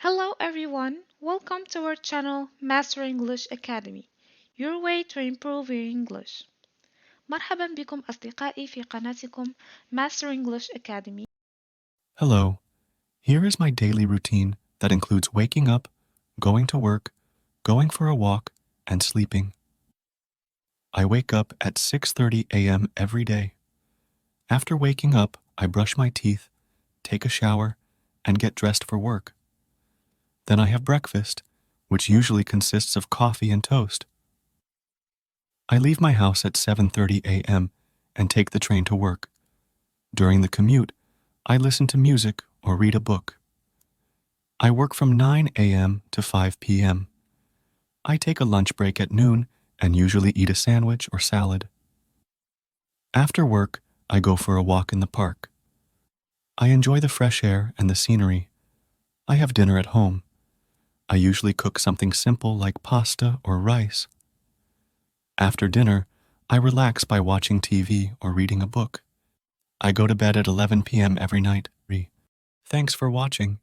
Hello everyone, welcome to our channel Master English Academy, your way to improve your English. مرحبا بكم أصدقائي في قناتكم Master English Academy. Hello, here is my daily routine that includes waking up, going to work, going for a walk, and sleeping. I wake up at 6:30 a.m. every day. After waking up, I brush my teeth, take a shower, and get dressed for work. Then I have breakfast, which usually consists of coffee and toast. I leave my house at 7:30 a.m. and take the train to work. During the commute, I listen to music or read a book. I work from 9 a.m. to 5 p.m. I take a lunch break at noon and usually eat a sandwich or salad. After work, I go for a walk in the park. I enjoy the fresh air and the scenery. I have dinner at home. I usually cook something simple like pasta or rice. After dinner, I relax by watching TV or reading a book. I go to bed at 11 p.m. every night. Thanks for watching.